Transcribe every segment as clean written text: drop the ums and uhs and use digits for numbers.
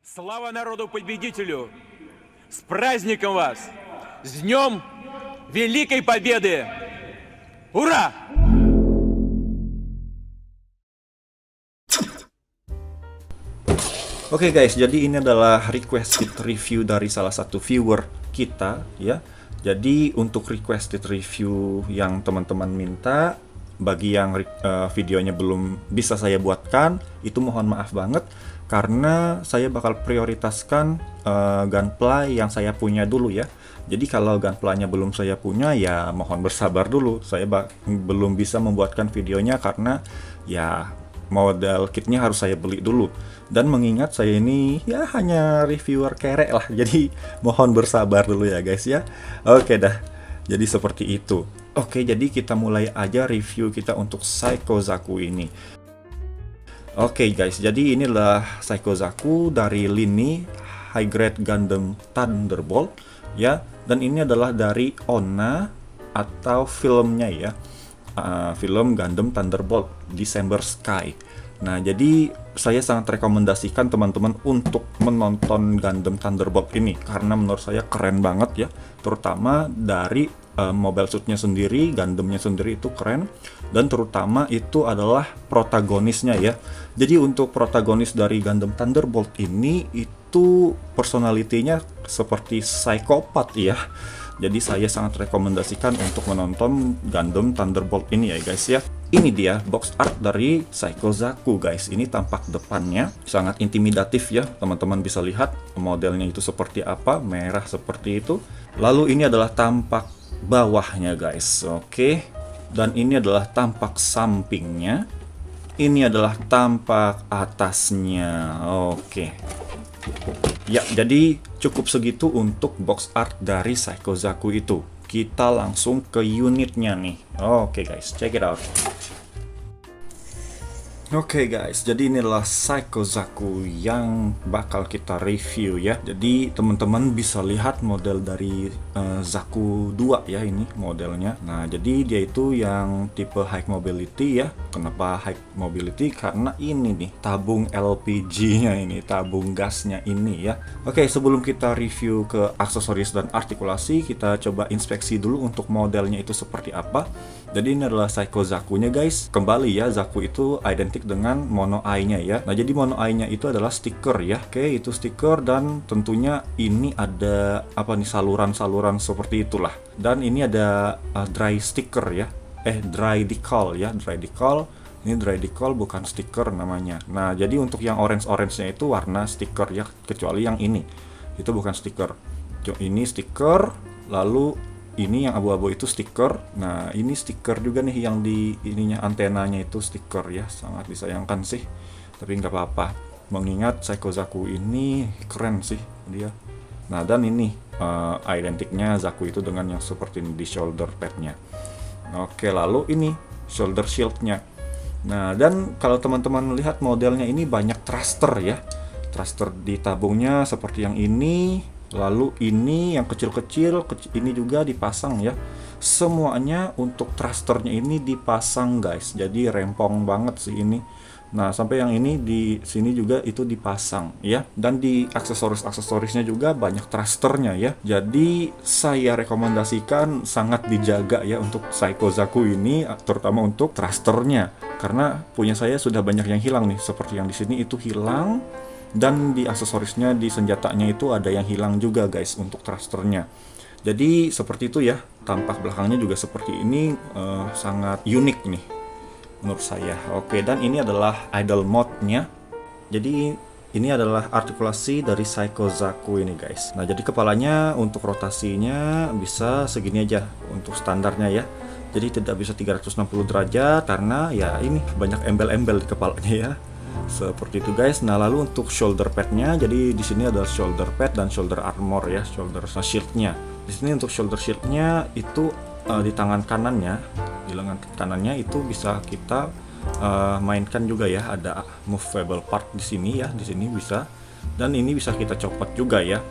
Слава народу-победителю! С праздником вас! С Днем Великой Победы! Ура! Oke guys, jadi ini adalah requested review dari salah satu viewer kita ya. Jadi untuk requested review yang teman-teman minta, bagi yang videonya belum bisa saya buatkan, itu mohon maaf banget karena saya bakal prioritaskan gunpla yang saya punya dulu ya. Jadi kalau gunpla-nya belum saya punya ya mohon bersabar dulu. Saya belum bisa membuatkan videonya karena ya model kitnya harus saya beli dulu. Dan mengingat saya ini ya hanya reviewer kere lah, jadi mohon bersabar dulu ya guys ya. Oke dah, jadi seperti itu. Oke, jadi kita mulai aja review kita untuk Psycho Zaku ini. Oke guys, jadi inilah Psycho Zaku dari lini High Grade Gundam Thunderbolt ya. Dan ini adalah dari ONA atau filmnya ya. Film Gundam Thunderbolt December Sky. Nah, jadi saya sangat rekomendasikan teman-teman untuk menonton Gundam Thunderbolt ini karena menurut saya keren banget ya, terutama dari mobile suitnya sendiri, Gundamnya sendiri itu keren, dan terutama itu adalah protagonisnya ya. Jadi untuk protagonis dari Gundam Thunderbolt ini itu personalitinya seperti psikopat ya. Jadi saya sangat rekomendasikan untuk menonton Gundam Thunderbolt ini ya guys ya. Ini dia box art dari Psycho Zaku guys. Ini tampak depannya sangat intimidatif ya. Teman-teman bisa lihat modelnya itu seperti apa, merah seperti itu. Lalu ini adalah tampak bawahnya guys. Oke. Dan ini adalah tampak sampingnya. Ini adalah tampak atasnya. Oke. Ya, jadi cukup segitu untuk box art dari Psycho Zaku itu. Kita langsung ke unitnya nih. Oke guys, check it out. Oke guys, jadi inilah Psycho Zaku yang bakal kita review ya. Jadi teman-teman bisa lihat model dari Zaku 2 ya, ini modelnya. Nah, jadi dia itu yang tipe high mobility ya. Kenapa high mobility? Karena ini nih, tabung LPG-nya ini, tabung gasnya ini ya. Oke, sebelum kita review ke aksesoris dan artikulasi, kita coba inspeksi dulu untuk modelnya itu seperti apa. Jadi ini adalah Psycho Zaku-nya guys. Kembali ya, Zaku itu identik dengan mono eye-nya ya. Nah, jadi mono eye-nya itu adalah stiker ya. Oke, itu stiker dan tentunya ini ada apa nih, saluran-saluran seperti itulah. Dan ini ada dry sticker ya. Dry decal ya, dry decal. Ini dry decal bukan stiker namanya. Nah, jadi untuk yang orange-orange-nya itu warna stiker ya, kecuali yang ini. Itu bukan stiker. Ini stiker, lalu ini yang abu-abu itu stiker. Nah, ini stiker juga nih yang di ininya, antenanya itu stiker ya. Sangat disayangkan sih, tapi nggak apa-apa. Mengingat Psycho Zaku ini keren sih dia. Nah, dan ini identiknya Zaku itu dengan yang seperti ini di shoulder padnya. Oke, lalu ini shoulder shieldnya. Nah, dan kalau teman-teman lihat modelnya ini banyak thruster ya. Thruster di tabungnya seperti yang ini. Lalu ini yang kecil-kecil, ini juga dipasang ya. Semuanya untuk thrusternya ini dipasang guys. Jadi rempong banget sih ini. Nah, sampai yang ini di sini juga itu dipasang ya. Dan di aksesorisnya juga banyak thrusternya ya. Jadi saya rekomendasikan sangat dijaga ya untuk Psycho Zaku ini, terutama untuk thrusternya. Karena punya saya sudah banyak yang hilang nih. Seperti yang di sini itu hilang. Dan di aksesorisnya, di senjatanya itu ada yang hilang juga guys untuk thrusternya. Jadi seperti itu ya, tampak belakangnya juga seperti ini, sangat unik nih menurut saya. Oke, dan ini adalah idle mode-nya. Jadi ini adalah artikulasi dari Psycho Zaku ini guys. Nah, jadi kepalanya untuk rotasinya bisa segini aja untuk standarnya ya. Jadi tidak bisa 360 derajat karena ya ini banyak embel-embel di kepalanya ya. Seperti itu guys. Nah, lalu untuk shoulder padnya, jadi di sini ada shoulder pad dan shoulder armor ya, shoulder shieldnya. Di sini untuk shoulder shieldnya itu di tangan kanannya, di lengan kanannya itu bisa kita mainkan juga ya. Ada movable part di sini ya, di sini bisa, dan ini bisa kita copot juga ya.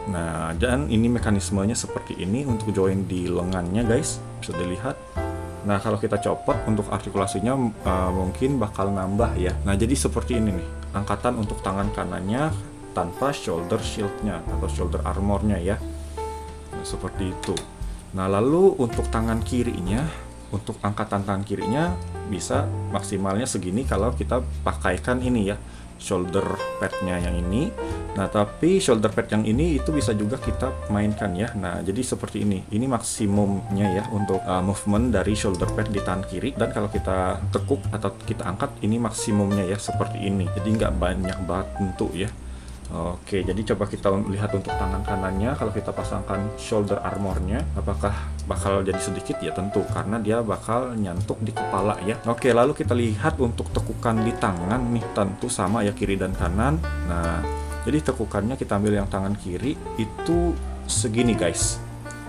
Nah, dan ini mekanismenya seperti ini untuk join di lengannya guys, bisa dilihat. Nah kalau kita copot untuk artikulasinya mungkin bakal nambah ya. Nah jadi seperti ini nih, angkatan untuk tangan kanannya tanpa shoulder shieldnya atau shoulder armornya ya. Nah, seperti itu. Nah lalu untuk tangan kirinya, untuk angkatan tangan kirinya bisa maksimalnya segini kalau kita pakaikan ini ya, shoulder padnya yang ini. Nah tapi shoulder pad yang ini itu bisa juga kita mainkan ya. Nah jadi seperti ini maksimumnya ya untuk movement dari shoulder pad di tangan kiri. Dan kalau kita tekuk atau kita angkat, ini maksimumnya ya, seperti ini. Jadi nggak banyak banget bentuk ya. Oke, jadi coba kita lihat untuk tangan kanannya. Kalau kita pasangkan shoulder armornya, apakah bakal jadi sedikit? Ya tentu, karena dia bakal nyantuk di kepala ya. Oke, lalu kita lihat untuk tekukan di tangan nih, tentu sama ya, kiri dan kanan. Nah jadi tekukannya kita ambil yang tangan kiri itu segini guys,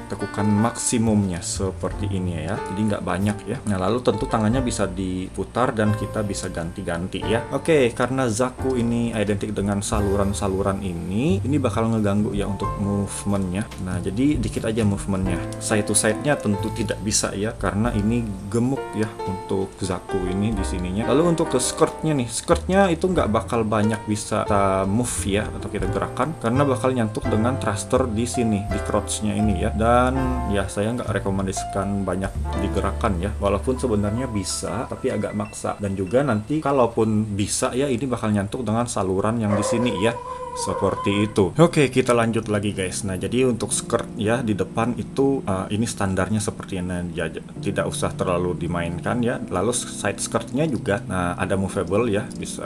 tekukan maksimumnya seperti ini ya, jadi nggak banyak ya. Nah lalu tentu tangannya bisa diputar dan kita bisa ganti-ganti ya. Oke, karena Zaku ini identik dengan saluran-saluran ini bakal ngeganggu ya untuk movementnya. Nah jadi dikit aja movementnya, side to side-nya tentu tidak bisa ya, karena ini gemuk ya untuk Zaku ini di sininya. Lalu untuk ke skirtnya nih, skirtnya itu nggak bakal banyak bisa kita move ya, atau kita gerakan, karena bakal nyantuk dengan thruster di sini, di crotch-nya ini ya. Dan ya saya nggak rekomendasikan banyak digerakkan ya, walaupun sebenarnya bisa tapi agak maksa. Dan juga nanti kalaupun bisa ya, ini bakal nyantuk dengan saluran yang di sini ya, seperti itu. Oke, kita lanjut lagi guys. Nah jadi untuk skirt ya di depan itu ini standarnya seperti ini ya, tidak usah terlalu dimainkan ya. Lalu side skirtnya juga ada movable ya, bisa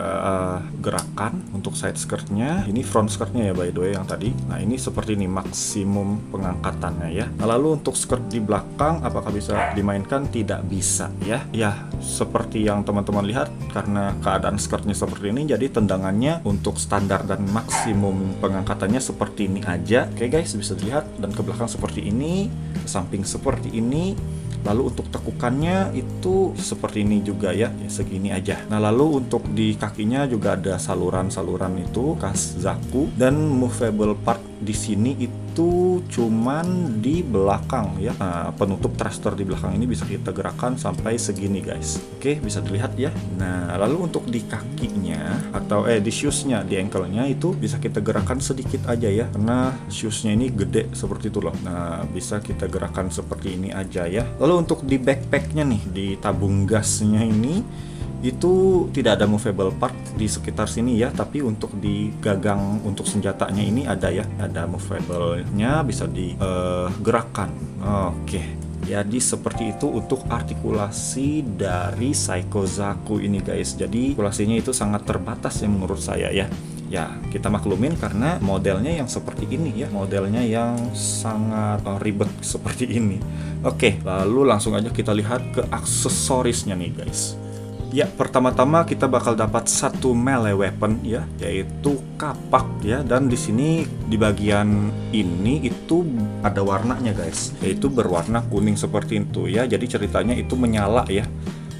gerakan untuk side skirtnya. Ini front skirtnya ya by the way yang tadi. Nah ini seperti ini maksimum pengangkatannya ya. Nah lalu untuk skirt di belakang apakah bisa dimainkan? Tidak bisa ya. Ya seperti yang teman-teman lihat, karena keadaan skirtnya seperti ini, jadi tendangannya untuk standar dan maksimum pengangkatannya seperti ini aja. Oke guys, bisa dilihat. Dan ke belakang seperti ini, ke samping seperti ini. Lalu untuk tekukannya itu seperti ini juga ya, segini aja. Nah lalu untuk di kakinya juga ada saluran-saluran itu khas Zaku. Dan movable part di sini itu cuman di belakang ya. Nah, penutup thruster di belakang ini bisa kita gerakan sampai segini guys. Oke, bisa dilihat ya. Nah lalu untuk di kakinya atau di shoesnya, di ankle-nya itu bisa kita gerakan sedikit aja ya, karena shoesnya ini gede seperti itu loh. Nah bisa kita gerakan seperti ini aja ya. Lalu untuk di backpacknya nih, di tabung gasnya ini itu tidak ada movable part di sekitar sini ya, tapi untuk di gagang untuk senjatanya ini ada ya, ada movable-nya, bisa digerakkan. Oke, jadi seperti itu untuk artikulasi dari Psycho Zaku ini guys. Jadi artikulasinya itu sangat terbatas ya menurut saya ya. Ya kita maklumin karena modelnya yang seperti ini ya, modelnya yang sangat ribet seperti ini. Oke, lalu langsung aja kita lihat ke aksesorisnya nih guys. Ya, pertama-tama kita bakal dapat satu melee weapon ya, yaitu kapak ya. Dan di sini di bagian ini itu ada warnanya guys, yaitu berwarna kuning seperti itu ya. Jadi ceritanya itu menyala ya.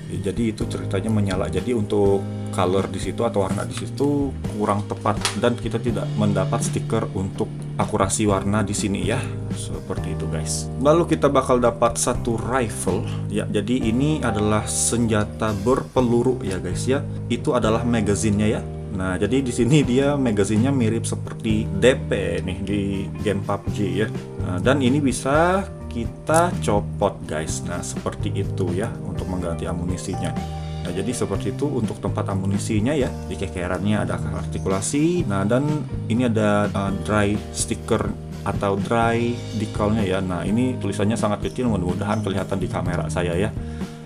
Jadi itu ceritanya menyala. Jadi untuk color di situ atau warna di situ kurang tepat, dan kita tidak mendapat stiker untuk akurasi warna di sini ya. Seperti itu guys. Lalu kita bakal dapat satu rifle ya. Jadi ini adalah senjata berpeluru ya guys ya. Itu adalah magazinnya ya. Nah, jadi di sini dia magazinnya mirip seperti DP nih di game PUBG ya. Nah, dan ini bisa kita copot guys. Nah, seperti itu ya untuk mengganti amunisinya. Nah, jadi seperti itu untuk tempat amunisinya ya. Di kekerannya ada artikulasi. Nah, dan ini ada dry sticker atau dry decalnya ya. Nah, ini tulisannya sangat kecil, mudah-mudahan kelihatan di kamera saya ya.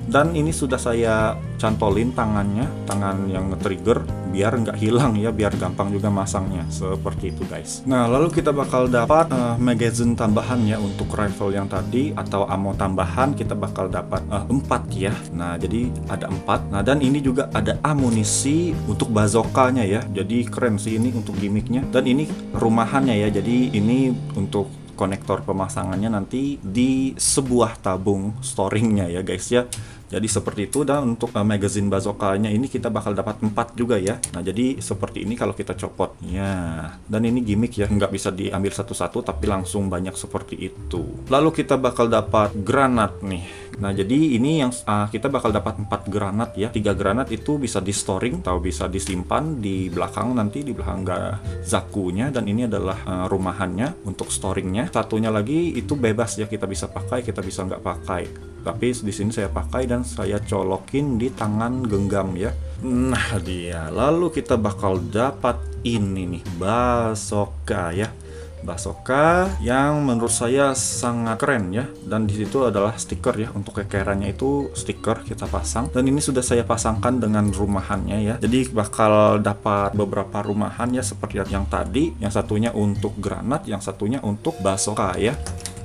Dan ini sudah saya cantolin tangannya, tangan yang nge-trigger biar nggak hilang ya, biar gampang juga masangnya. Seperti itu guys. Nah lalu kita bakal dapat magazine tambahan ya untuk rifle yang tadi, atau ammo tambahan kita bakal dapat 4 ya. Nah jadi ada 4. Nah dan ini juga ada amunisi untuk bazooka-nya ya. Jadi keren sih ini untuk gimmicknya. Dan ini rumahannya ya, jadi ini untuk konektor pemasangannya nanti di sebuah tabung storingnya ya guys ya. Jadi seperti itu. Dan untuk magazine bazooka-nya ini kita bakal dapat 4 juga ya. Nah jadi seperti ini kalau kita copot ya. Dan ini gimmick ya, nggak bisa diambil satu-satu tapi langsung banyak seperti itu. Lalu kita bakal dapat granat nih. Nah jadi ini yang kita bakal dapat 4 granat ya. 3 granat itu bisa di storing atau bisa disimpan di belakang, nanti di belakang zakunya. Dan ini adalah rumahannya untuk storingnya. Satunya lagi itu bebas ya, kita bisa pakai, kita bisa nggak pakai. Tapi di sini saya pakai dan saya colokin di tangan genggam ya. Nah dia. Lalu kita bakal dapat ini nih, bazooka ya. Bazooka yang menurut saya sangat keren ya. Dan di situ adalah stiker ya, untuk kekerannya itu stiker kita pasang. Dan ini sudah saya pasangkan dengan rumahannya ya. Jadi bakal dapat beberapa rumahan ya, seperti yang tadi. Yang satunya untuk granat, yang satunya untuk bazooka ya.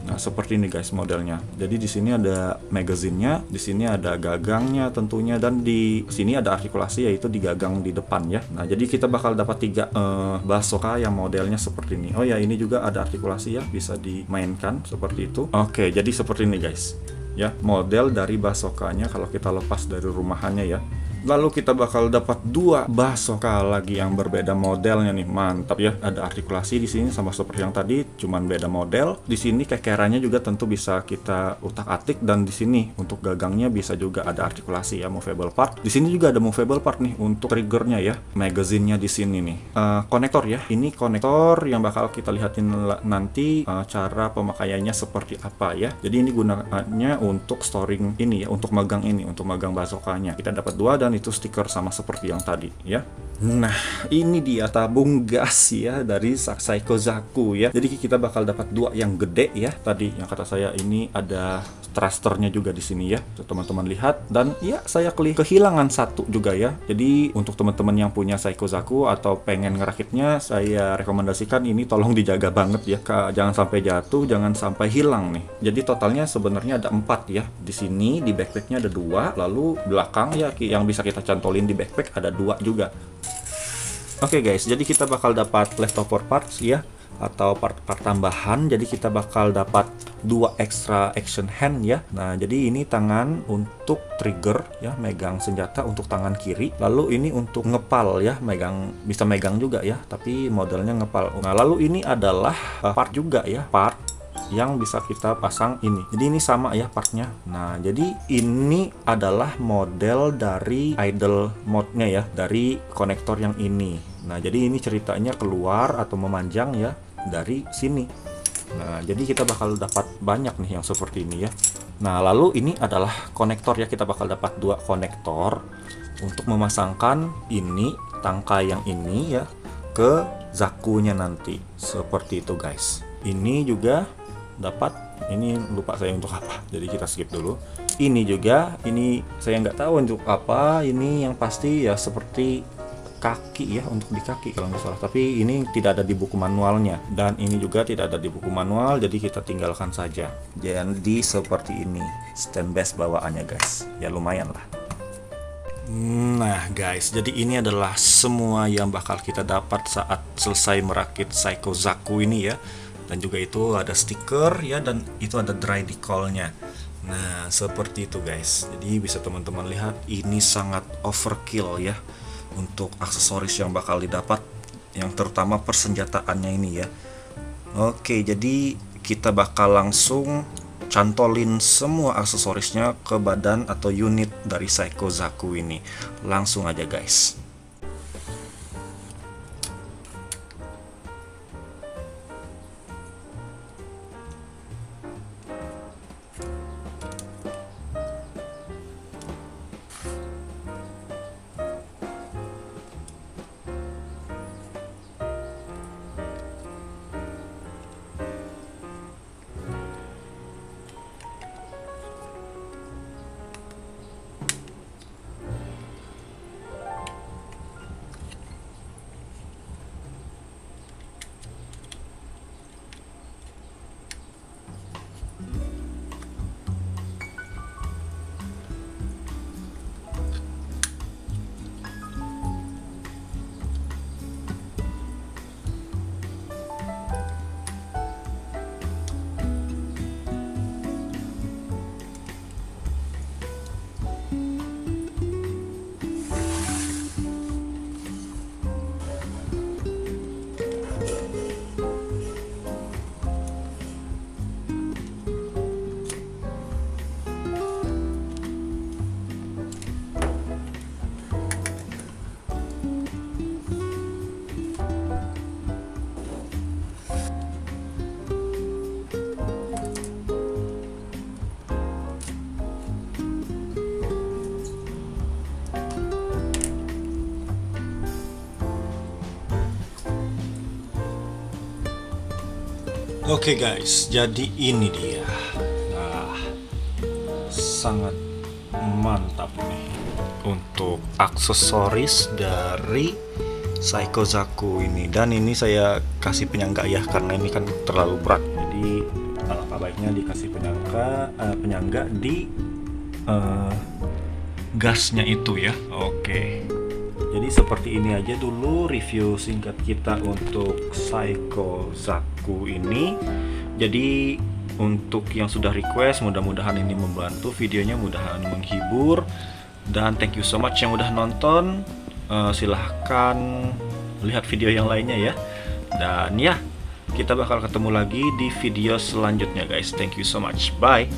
Nah, seperti ini guys modelnya. Jadi di sini ada magazinnya, di sini ada gagangnya tentunya, dan di sini ada artikulasi yaitu di gagang di depan ya. Nah, jadi kita bakal dapat 3 bazooka yang modelnya seperti ini. Oh ya, ini juga ada artikulasi ya, bisa dimainkan seperti itu. Oke, jadi seperti ini guys. Ya, model dari bazooka-nya kalau kita lepas dari rumahannya ya. Lalu kita bakal dapat 2 bazooka lagi yang berbeda modelnya nih, mantap ya. Ada artikulasi di sini sama seperti yang tadi, cuman beda model. Di sini kekerannya juga tentu bisa kita utak-atik, dan di sini untuk gagangnya bisa juga ada artikulasi ya, movable part. Di sini juga ada movable part nih untuk triggernya ya. Magazinnya di sini nih. Konektor ya. Ini konektor yang bakal kita lihatin nanti cara pemakaiannya seperti apa ya. Jadi ini gunanya untuk storing ini ya, untuk megang ini, untuk megang bazooka-nya. Kita dapat 2 dan itu stiker sama seperti yang tadi ya. Nah, ini dia tabung gas ya dari Psycho Zaku ya. Jadi kita bakal dapat 2 yang gede ya. Tadi yang kata saya ini ada thrusternya juga di sini ya. Teman-teman lihat, dan ya saya kehilangan 1 juga ya. Jadi untuk teman-teman yang punya Psycho Zaku atau pengen ngerakitnya, saya rekomendasikan ini tolong dijaga banget ya. Jangan sampai jatuh, jangan sampai hilang nih. Jadi totalnya sebenarnya ada 4 ya. Di sini di backpacknya ada 2, lalu belakang ya yang bisa kita cantolin di backpack ada 2 juga. Oke guys, jadi kita bakal dapat leftover parts ya, atau part-part tambahan. Jadi kita bakal dapat 2 extra action hand ya. Nah, jadi ini tangan untuk trigger ya, megang senjata untuk tangan kiri. Lalu ini untuk ngepal ya, bisa megang juga ya, tapi modelnya ngepal. Nah, lalu ini adalah part juga ya, part yang bisa kita pasang ini. Jadi ini sama ya partnya. Nah, jadi ini adalah model dari idle mode-nya ya, dari konektor yang ini. Nah, jadi ini ceritanya keluar atau memanjang ya dari sini. Nah, jadi kita bakal dapat banyak nih yang seperti ini ya. Nah, lalu ini adalah konektor ya, kita bakal dapat 2 konektor untuk memasangkan ini, tangkai yang ini ya, ke zakunya nanti. Seperti itu guys. Ini juga dapat, ini lupa saya untuk apa, jadi kita skip dulu. Ini juga, ini saya nggak tahu untuk apa. Ini yang pasti ya seperti kaki ya, untuk di kaki kalau nggak salah, tapi ini tidak ada di buku manualnya, dan ini juga tidak ada di buku manual, jadi kita tinggalkan saja. Jadi seperti ini stand base bawaannya guys, ya lumayan lah. Nah guys, jadi ini adalah semua yang bakal kita dapat saat selesai merakit Psycho Zaku ini ya. Dan juga itu ada stiker ya, dan itu ada dry decal-nya. Nah, seperti itu guys. Jadi bisa teman-teman lihat, ini sangat overkill ya untuk aksesoris yang bakal didapat, yang terutama persenjataannya ini ya. Oke, jadi kita bakal langsung cantolin semua aksesorisnya ke badan atau unit dari Psycho Zaku ini. Langsung aja guys. Oke guys, jadi ini dia. Nah, sangat mantap nih untuk aksesoris dari Seiko Zaku ini. Dan ini saya kasih penyangga ya, karena ini kan terlalu berat. Jadi alangkah baiknya dikasih penyangga di gasnya itu ya. Oke. Jadi seperti ini aja dulu review singkat kita untuk Seiko Zaku ini. Jadi untuk yang sudah request, mudah-mudahan ini membantu videonya, mudah-mudahan menghibur. Dan thank you so much yang udah nonton. Silahkan lihat video yang lainnya ya. Dan ya, kita bakal ketemu lagi di video selanjutnya guys. Thank you so much. Bye.